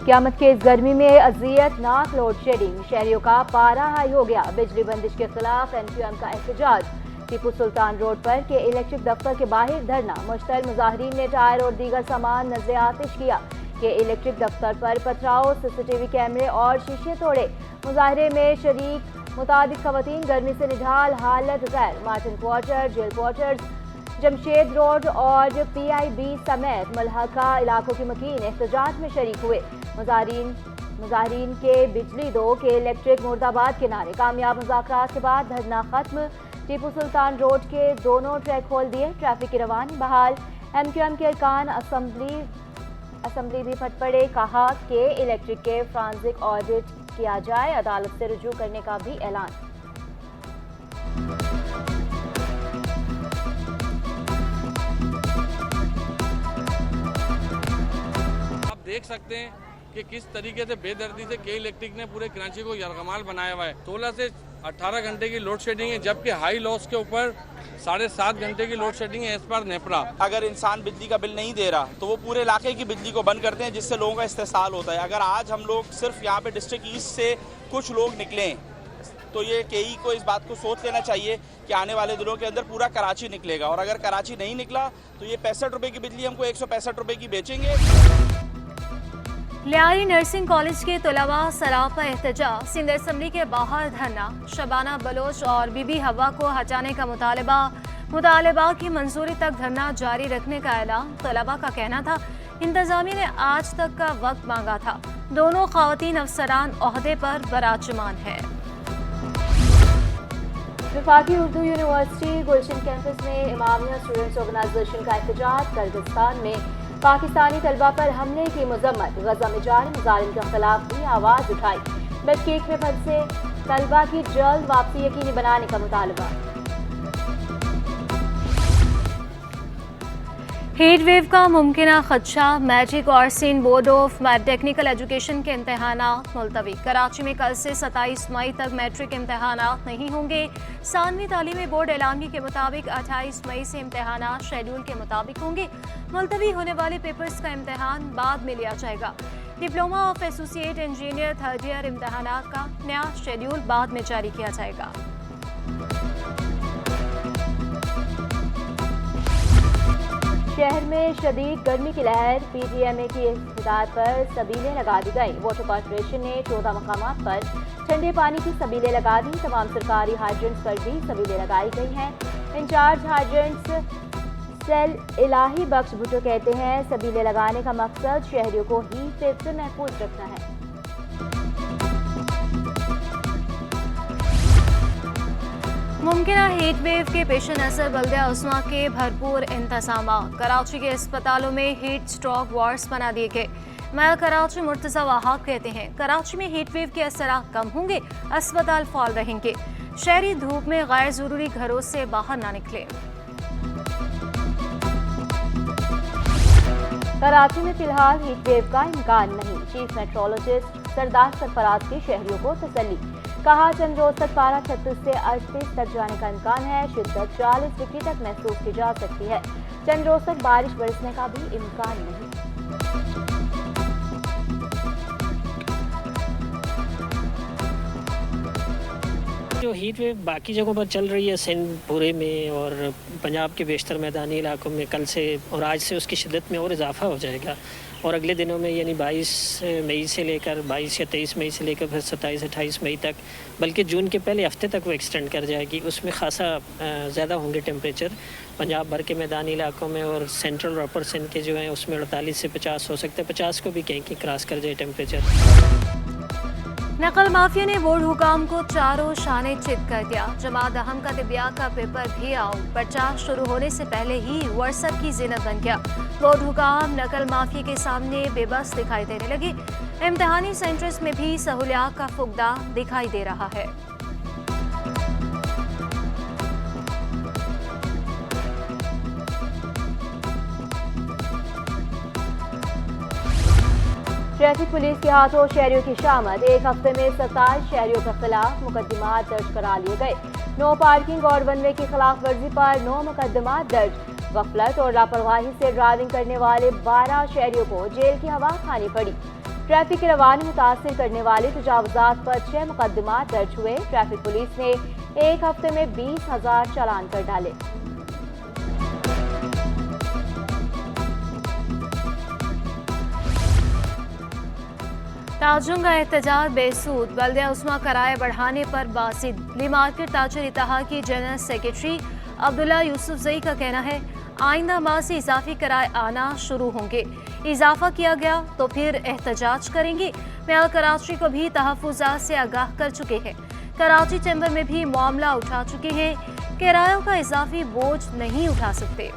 क़यामत के इस गर्मी में अज़ियतनाक लोड शेडिंग, शहरियों का पारा हाई हो गया। बिजली बंदिश के खिलाफ MQM का एहतजाज। टीपू सुल्तान रोड पर के इलेक्ट्रिक दफ्तर के बाहर धरना। मुश्तल मुजाहिरीन ने टायर और दीगर सामान नजर आतिश किया। के इलेक्ट्रिक दफ्तर पर पथराव, CCTV कैमरे और शीशे तोड़े। मुजाहरे में शरीक मुतादिक खवातीन गर्मी से निढाल, हालत गैर। Martin quarter, jail quarters, Jamshed road और PIB समेत मलहका इलाकों के मकीन एहतजाज में शरीक हुए। मुजाहरीन के बिजली दो के इलेक्ट्रिक मुर्दाबाद के नारे। कामयाब मुज़ाकरात के बाद धरना खत्म। टीपू सुल्तान रोड के दोनों ट्रैक खोल दिए। ट्रैफिक की रवानी बहाल। MQM के अरकान असम्बली भी फट पड़े। कहा कि इलेक्ट्रिक के फ्रांसिक ऑडिट किया जाए। अदालत से रुजू करने का भी ऐलान। देख सकते हैं कि किस तरीके से बेदर्दी से के इलेक्ट्रिक ने पूरे कराची को यरगमाल बनाया हुआ है। 16 से 18 घंटे की लोड शेडिंग है, जबकि हाई लॉस के ऊपर 7.5 घंटे की लोड शेडिंग है एज पर नेपरा। अगर इंसान बिजली का बिल नहीं दे रहा तो वो पूरे इलाके की बिजली को बंद करते हैं, जिससे लोगों का इस्तेसाल होता है। अगर आज हम लोग सिर्फ यहाँ पे डिस्ट्रिक्ट ईस्ट से कुछ लोग निकले तो ये KE को इस बात को सोच लेना चाहिए कि आने वाले दिनों के अंदर पूरा कराची निकलेगा, और अगर कराची नहीं निकला तो ये 65 रुपये की बिजली हमको 165 रुपये की बेचेंगे। लियारी नर्सिंग कॉलेज के तलबा सरापा एहतजाज। सिंध असम्बली के बाहर धरना। शबाना बलोच और बीबी हवा को हटाने का मुतालबा की मंजूरी तक धरना जारी रखने का ऐलान। तलबा का कहना था इंतजामिया ने आज तक का वक्त मांगा था। दोनों खवातीन अफसरान ओहदे पर बराजमान है। वफाकी उर्दू यूनिवर्सिटी गुलशन कैंपस में इमामिया स्टूडेंट्स ऑर्गेनाइजेशन का एहतजाज। किर्गिस्तान में पाकिस्तानी तलबा पर हमले की मजम्मत। गजा में जारी मुजालिम के खिलाफ भी आवाज़ उठाई। बिश्केक में फंसे तलबा की जल्द वापसी यकीनी बनाने का मुतालबा। हीट वेव का मुमकिना खदशा। मैट्रिक और Sindh board of technical education के इम्तहानात मुलतवी। कराची में कल से 27 मई तक मैट्रिक इम्तहानात नहीं होंगे। सानवी तालीमी बोर्ड एलामी के मुताबिक 28 मई से इम्तहानात शेड्यूल के मुताबिक होंगे। मुलतवी होने वाले पेपर्स का इम्तहान बाद में लिया जाएगा। Diploma of associate engineer 3rd year इम्तहानात का नया शेड्यूल बाद में जारी किया जाएगा। शहर में शदीद गर्मी की लहर। PTMA की हिदायत पर सबीलें लगा दी गई। वाटर कॉर्पोरेशन ने 14 मकामात पर ठंडे पानी की सबीलें लगा दी। तमाम सरकारी हाइड्रेंट्स पर भी सबीलें लगाई गई हैं। इंचार्ज हाइड्रेंट्स सेल इलाही बख्श भुट्टो कहते हैं सबीलें लगाने का मकसद शहरियों को हीट वेव से महफूज रखना है। मुमकिना हीट वेव के पेश नज़र बल्दिया उस्मा के भरपूर इंतजाम। कराची के अस्पतालों में हीट स्ट्रोक वार्ड्स बना दिए गए। मेयर कराची मुर्तज़ा वहाब कहते हैं कराची में हीट वेव के असरात कम होंगे, अस्पताल फॉल रहेंगे। शहरी धूप में गैर ज़रूरी घरों से बाहर ना निकले। कराची में फिलहाल हीट वेव का इम्कान नहीं। चीफ मेट्रोलॉजिस्ट सरदार सरफराज की शहरियों को तसल्ली। कहा चंद रोज तक पारा 36 से 38 तक जाने का इम्कान है। शिद्दत 40 डिग्री तक महसूस की जा सकती है। चंद रोज तक बारिश बरसने का भी इम्कान नहीं। जो हीट वेव बाकी जगहों पर चल रही है, सिंध पूरे में और पंजाब के बेशतर मैदानी इलाकों में कल से और आज से उसकी शिद्दत में और इजाफा हो जाएगा। और अगले दिनों में यानी 22 मई से लेकर 22 या 23 मई से लेकर फिर 27-28 मई तक, बल्कि जून के पहले हफ्ते तक वो एक्सटेंड कर जाएगी। उसमें खासा ज़्यादा होंगे टेम्परेचर पंजाब भर के मैदानी इलाकों में, और सेंट्रल और अपर सिंध के जो हैं उसमें 48 से 50 हो सकते हैं। 50 को भी कहीं क्रॉस कर जाए टेम्परेचर। नकल माफिया ने बोर्ड हुकाम को चारों शाने चित कर दिया। जमात अहम का तिबिया का पेपर भी आउट। प्रचार शुरू होने से पहले ही व्हाट्सएप की जिन्नत बन गया। बोर्ड हुकाम नकल माफिया के सामने बेबस दिखाई देने लगे। इम्तहानी सेंटर्स में भी सहूलियात का फुकदान दिखाई दे रहा है। ट्रैफिक पुलिस के हाथों शहरियों की शामत। एक हफ्ते में 27 शहरियों के खिलाफ मुकदमा दर्ज करा लिए गए। नो पार्किंग और वन वे की खिलाफ वर्जी पर 9 मुकदमा दर्ज। गफलत और लापरवाही से ड्राइविंग करने वाले 12 शहरियों को जेल की हवा खानी पड़ी। ट्रैफिक की रवानी मुतासिर करने वाले तजावुजात पर 6 मुकदमा दर्ज हुए। ट्रैफिक पुलिस ने एक हफ्ते में 20,000 चालान कर डाले। ताजुन का एहतजाज बेसूद, बल्दिया उस्मा किराए बढ़ाने पर बासिद। ली मार्केट ताजर इत्तेहाद के जनरल सेक्रेटरी अब्दुल्ला यूसुफजई का कहना है आइंदा माह से इजाफी किराए आना शुरू होंगे। इजाफा किया गया तो फिर एहतजाज करेंगे। मेयर कराची को भी तहफ़्फ़ुज़ात से आगाह कर चुके हैं। कराची चैम्बर में भी मामला उठा चुके हैं। किरायों का इजाफी बोझ नहीं उठा सकते।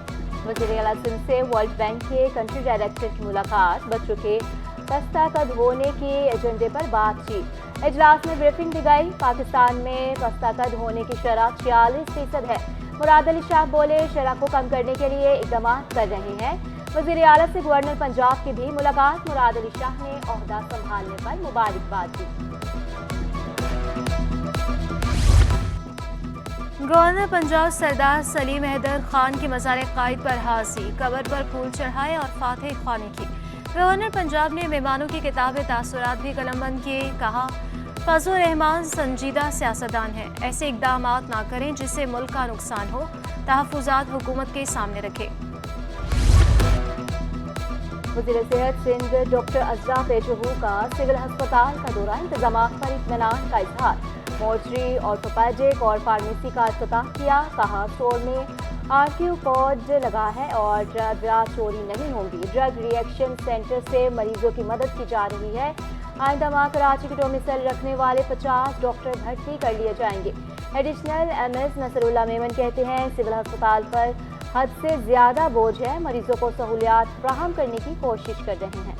वज़ीर आला सिंध से वर्ल्ड बैंक के कंट्री डायरेक्टर की मुलाकात। बच्चों के दस्तखत होने के एजेंडे पर बातचीत। इजलास में ब्रीफिंग दी गई। पाकिस्तान में दस्तखत होने की शरह 46% है। मुराद अली शाह बोले शरह को कम करने के लिए इक़दाम कर रहे हैं। वज़ीर आला से गवर्नर पंजाब की भी मुलाकात। मुराद अली शाह ने ओहदा संभालने पर मुबारकबाद दी। गवर्नर पंजाब सरदार सलीम हैदर खान की मज़ार क़ायद पर हाज़री, कब्र पर फूल चढ़ाए और फातह ख़्वानी की। गवर्नर पंजाब ने मेहमानों की किताब तासुरात भी कलमबंद किए। कहा फजलुर रहमान संजीदा सियासतदान है, ऐसे इक़दाम ना करें जिससे मुल्क का नुकसान हो। तहफ़्फ़ुज़ात हुकूमत के सामने रखें। वज़ीर सेहत सिंध डॉक्टर अजरा पेशहू का सिविल अस्पताल का दौरा। इंतजामात पर इत्मीनान का इजहार। मोर्चरी, ऑर्थोपेडिक और फार्मेसी का इफ्तिताह किया। कहा स्टोर में आरक्यू कोड लगा है और ड्रग चोरी नहीं होंगी। ड्रग रिएक्शन सेंटर से मरीजों की मदद की जा रही है। आइंदा माह कराची के डोमिसाइल रखने वाले 50 डॉक्टर भर्ती कर लिए जाएंगे। एडिशनल MS नसरुल्ला मेमन कहते हैं सिविल अस्पताल पर हद से ज्यादा बोझ है। मरीजों को सहूलियात फराहम करने की कोशिश कर रहे हैं।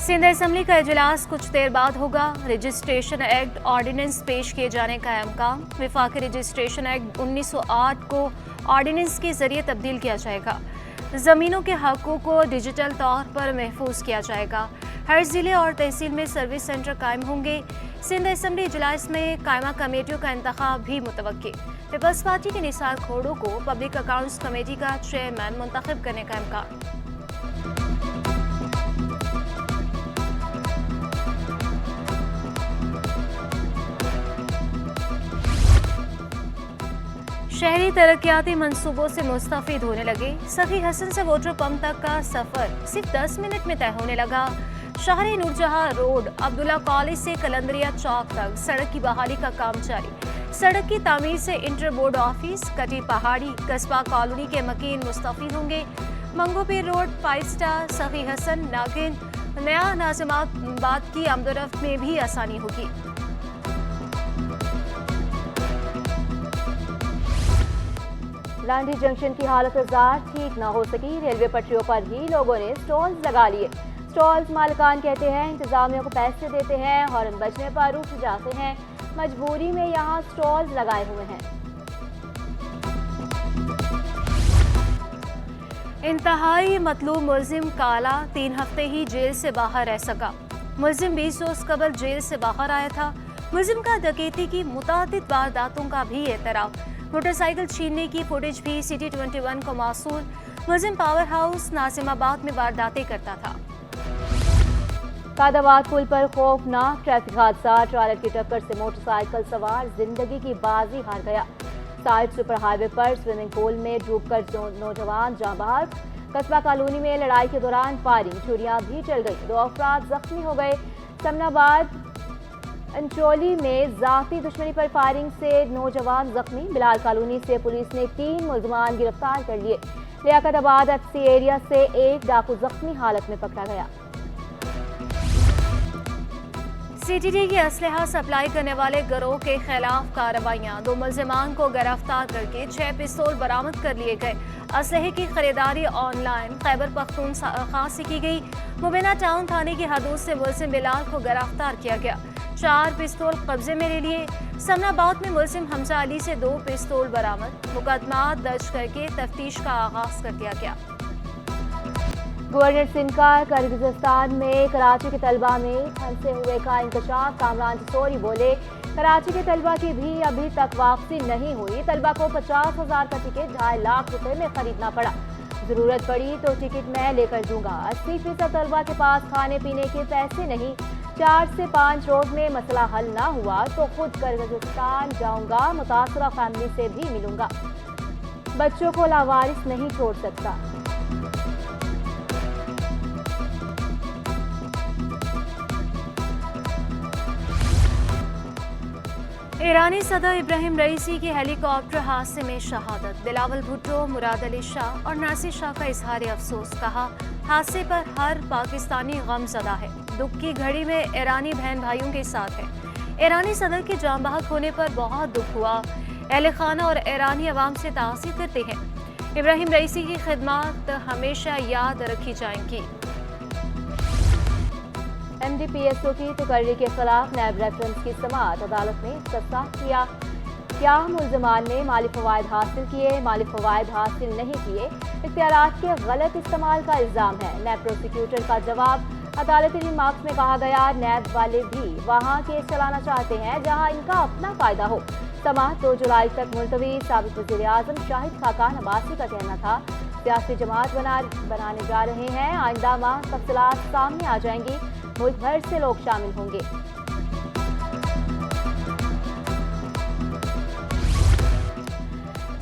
सिंध असम्बली का इजलास कुछ देर बाद होगा। रजिस्ट्रेशन एक्ट ऑर्डिनेंस पेश किए जाने का इम्कान। वफाकी रजिस्ट्रेशन एक्ट 1908 को ऑर्डिनेंस के जरिए तब्दील किया जाएगा। ज़मीनों के हकों को डिजिटल तौर पर महफूज किया जाएगा। हर ज़िले और तहसील में सर्विस सेंटर कायम होंगे। सिंध असम्बली इजलास में कायमा कमेटियों का इंतखाब भी मुतवक्की। पीपल्स पार्टी के निसार खोड़ो को पब्लिक अकाउंट्स कमेटी का चेयरमैन मुंतखब करने का इम्कान। शहरी तरक्याती मंसूबों से मुस्तफीद होने लगे। सखी हसन से वोटर पंप तक का सफर सिर्फ 10 मिनट में तय होने लगा। शाहरी नूरजहां रोड अब्दुल्ला कॉलेज से कलंदरिया चौक तक सड़क की बहाली का काम जारी। सड़क की तामीर से इंटर बोर्ड ऑफिस, कटी पहाड़ी, कस्बा कॉलोनी के मकीन मुस्तफीद होंगे। मंगोपीर रोड, 5 स्टार, सखी हसन, नागिन, नया नाजिमाबाद की आमदोरफ्त में भी आसानी होगी। लांडी जंक्शन की हालत जार ठीक न हो सकी। रेलवे पटरियों पर ही लोगों ने स्टॉल्स लगा लिए। स्टॉल्स मालिकान कहते हैं इंतजामिया को पैसे देते हैं, हॉर्न बजने पर उठ जाते हैं। मजबूरी में यहाँ स्टॉल्स लगाए हुए हैं। इंतहाई मतलूब मुलजिम काला 3 हफ्ते ही जेल से बाहर रह सका। मुलजिम 20 रोज कबल जेल से बाहर आया था। मुलजिम का डकैती की मुतादिद वारदातों का भी एतराफ। मोटरसाइकिल छीनने की फुटेज भी सिटी 21 को मौसूल। मुलजिम पावर हाउस नाजिमाबाद में वारदातें करता था। कादाबाद पुल पर खौफनाक ट्रैफिक हादसा। ट्रालर की टक्कर से मोटरसाइकिल सवार जिंदगी की बाजी हार गया। साइड सुपर हाईवे पर स्विमिंग पूल में डूबकर नौजवान जाँ बहक। कस्बा कॉलोनी में लड़ाई के दौरान फायरिंग, छुरियां भी चल गई। 2 अफराद जख्मी हो गए। समनाबाद अंचोली में जाती दुश्मनी पर फायरिंग से नौजवान जख्मी। बिलाल कॉलोनी से पुलिस ने 3 मुलजमान गिरफ्तार कर लिए। लियाकताबाद FC एरिया से एक डाकू जख्मी हालत में पकड़ा गया। CTD की असलहा सप्लाई करने वाले गिरोह के खिलाफ कार्रवाइयां। 2 मुलजमान को गिरफ्तार करके 6 पिस्तौल बरामद कर लिए गए। असलहे की खरीदारी ऑनलाइन खैबर पख्तूनख्वा से की गई। मुबीना टाउन थाने की हदूद से मुलजिम बिलाल को गिरफ्तार किया गया। 4 पिस्तौल कब्जे में ले लिए। समनाबाद में मुलजिम हमजा अली से 2 पिस्तौल बरामद। मुकदमा दर्ज करके तफ्तीश का आगाज कर दिया गया। गवर्नर सिंध का किर्गिज़स्तान में कराची के तलबा में फंसे हुए का इंकशाफ। कामरान जसोरी बोले कराची के तलबा की भी अभी तक वापसी नहीं हुई। तलबा को 50,000 का टिकट 2.5 लाख रुपए में खरीदना पड़ा। जरूरत पड़ी तो टिकट मैं लेकर दूंगा। 80% तलबा के पास खाने पीने के पैसे नहीं। 4 से 5 रोज में मसला हल ना हुआ तो खुद किर्गिस्तान जाऊंगा, मुतासरा फैमिली से भी मिलूंगा। बच्चों को लावारिस नहीं छोड़ सकता। ईरानी सदर इब्राहिम रईसी की हेलीकॉप्टर हादसे में शहादत। बिलावल भुट्टो, मुराद अली शाह और नासिर शाह का इजहार अफसोस। कहा, हादसे पर हर पाकिस्तानी गमज़दा है। दुख की घड़ी में ईरानी बहन भाइयों के साथ है। ईरानी सदर के जान बहक होने पर बहुत दुख हुआ। अहले खाना और ईरानी अवाम से तासीर करते हैं। इब्राहिम रईसी की खिदमत हमेशा याद रखी जाएंगी। MDPSO की तकर्री के खिलाफ नैब रेफरेंस की समाअत अदालत ने सस्ता किया। क्या मुल्ज़मान ने माली फ़वाइद हासिल किए? माली फ़वाइद हासिल नहीं किए। इख्तियारात के गलत इस्तेमाल का इल्ज़ाम है। नैब प्रोसिक्यूटर का जवाब। अदालती रिमार्क्स में कहा गया, नैब वाले भी वहाँ केस चलाना चाहते हैं जहाँ इनका अपना फ़ायदा हो। समाअत 2 जुलाई तक मुलतवी। साबिक़ वज़ीर आज़म शाहिद खाकान अब्बासी का कहना था, सियासी जमात बनाने जा रहे हैं। आइंदा माह तफसीलात सामने आ जाएंगी। मुल्क भर से लोग शामिल होंगे।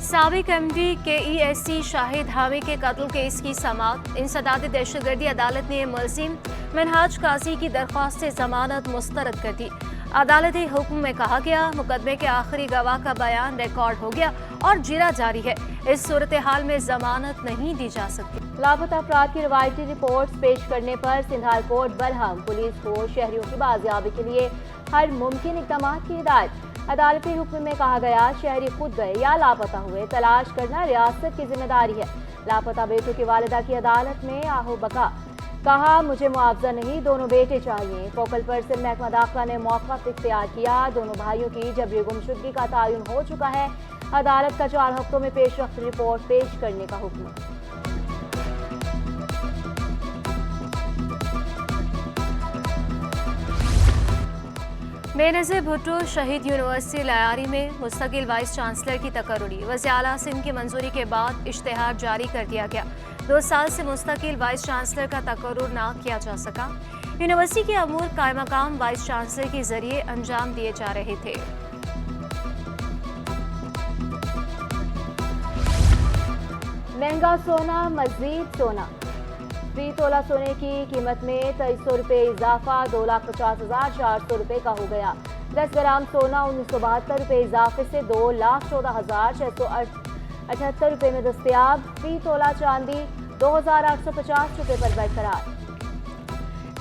साबिक MD KESC शाहिद हामी के कत्ल केस की समाअत। इंसदाद दहशतगर्दी अदालत ने मुलजिम मनहाज काजी की दरख्वास्त से जमानत मुस्तरद कर दी। अदालती हुक्म में कहा गया, मुकदमे के आखिरी गवाह का बयान रिकॉर्ड हो गया और जिरा जारी है। इस सूरत हाल में जमानत नहीं दी जा सकती। लापता अफराद की रवायती रिपोर्ट्स पेश करने पर Sindh high court Barham. Police को शहरियों की बाजियाबी के लिए हर मुमकिन इक़दाम की हिदायत। अदालती हुक्म में कहा गया, शहरी खुद गए या लापता हुए, तलाश करना रियासत की जिम्मेदारी है। लापता बेटों की वालिदा की अदालत में आहो बका। कहा, मुझे मुआवजा नहीं, दोनों बेटे चाहिए। फोकल पर्सन महकमा दाखिला ने मौक़िफ़ इख्तियार किया। दोनों भाइयों की जबरी गुमशुदगी का तयन हो चुका है। अदालत का 4 हफ्तों में पेशरफ्त रिपोर्ट पेश करने का हुक्म। बेनज़ीर भुट्टो शहीद यूनिवर्सिटी लयारी में मुस्तकिल वाइस चांसलर की तकर्री। वज़ीर आला सिंध की मंजूरी के बाद इश्तिहार जारी कर दिया गया। 2 साल से मुस्तकिल वाइस चांसलर का तकर्रुर ना किया जा सका। यूनिवर्सिटी के अमूर कायमकाम वाइस चांसलर के जरिए अंजाम दिए जा रहे थे। महंगा सोना, मजीद सोना। फी तोला सोने की कीमत में 2300 रुपये इजाफा 2,50,400 रुपये का हो गया। 10 ग्राम सोना 1972 रुपये इजाफे से 2,14,678 रुपये में दस्तयाब। फी तोला चांदी 2,850 रुपये पर बरकरार।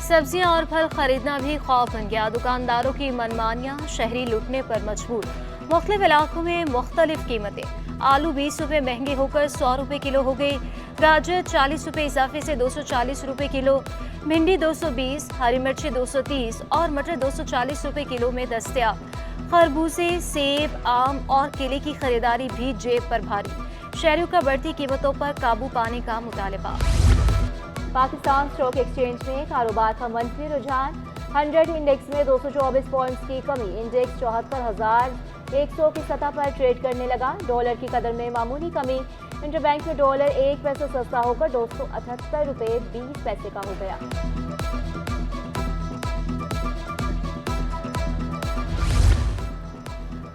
सब्जियां और फल खरीदना भी खौफ बन गया। दुकानदारों की मनमानियां, शहरी लुटने पर मजबूर। मुख्तलिफ इलाकों में मुख्तलिफ कीमतें। आलू 20 रुपये महंगे होकर 100 रुपये किलो हो गई। गाजर 40 रुपये इजाफे से 240 रुपये किलो। भिंडी 220, हरी मिर्ची 230 और मटर 240 रुपये किलो में दस्तयाब। खरबूजे, सेब, आम और केले की खरीदारी भी जेब पर भारी। शहरियों का बढ़ती कीमतों पर काबू पाने का मुतालबा। पाकिस्तान स्टॉक एक्सचेंज में कारोबार का मंफी रुझान। 100 इंडेक्स में 224 पॉइंट्स की कमी। इंडेक्स 74,100 की सतह पर ट्रेड करने लगा। डॉलर की कदर में मामूली कमी। इंटरबैंक में डॉलर 1 पैसा सस्ता होकर 278 रुपये 20 पैसे का हो गया।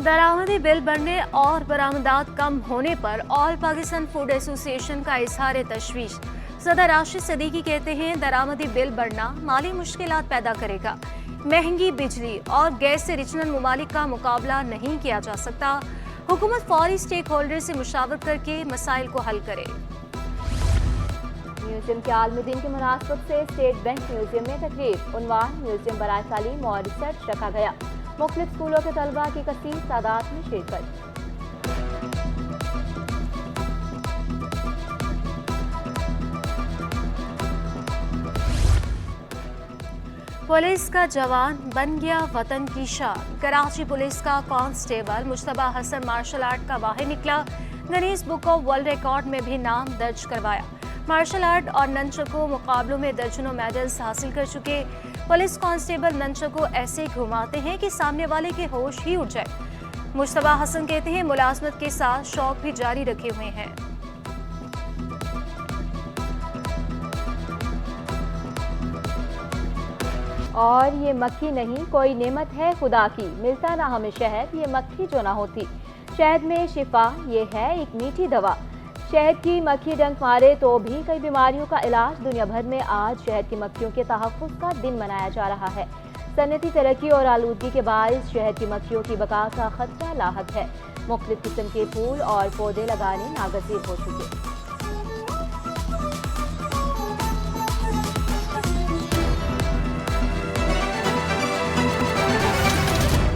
दरामदी बिल बढ़ने और बरामदात कम होने पर ऑल पाकिस्तान फूड एसोसिएशन का इजहार तशवीश। सदर राशिद सदीकी कहते हैं, दरामदी बिल बढ़ना माली मुश्किलात पैदा करेगा। महंगी बिजली और गैस से रिजनल ममालिक का मुकाबला नहीं किया जा सकता। हुकूमत फौरी स्टेक होल्डर से मुशावरत करके मसाइल को हल करे। म्यूजियम के आलमी दिन की मुनासबत से स्टेट बैंक म्यूजियम में तकरीब। उन्वान म्यूजियम बराए तालीम और रिसर्च रखा गया। मुख्तलिफ स्कूलों के तलबा की कसीर तादाद में शिरकत। पुलिस का जवान बन गया वतन की शान। कराची पुलिस का constable Mujtaba Hasan martial art का माहिर निकला। Guinness book of world record में भी नाम दर्ज करवाया। मार्शल आर्ट और ननचको मुकाबलों में दर्जनों मेडल्स हासिल कर चुके पुलिस कांस्टेबल ननचको ऐसे घुमाते हैं कि सामने वाले के होश ही उड़ जाए। मुश्तबा हसन कहते हैं, मुलाजमत के साथ शौक भी जारी रखे हुए हैं। और ये मक्खी नहीं कोई नेमत है खुदा की, मिलता ना हमें शहद ये मक्खी जो ना होती। शहद में शिफा ये है एक मीठी दवा। शहद की मक्खी डंक मारे तो भी कई बीमारियों का इलाज। दुनिया भर में आज शहद की मक्खियों के तहफ़्फ़ुज़ का दिन मनाया जा रहा है। सनती तरक्की और आलूदगी के बायस शहद की मक्खियों की बका का खतरा लाहक है। मुख्तलिफ किस्म के फूल और पौधे लगाने नागज़ीर हो चुके।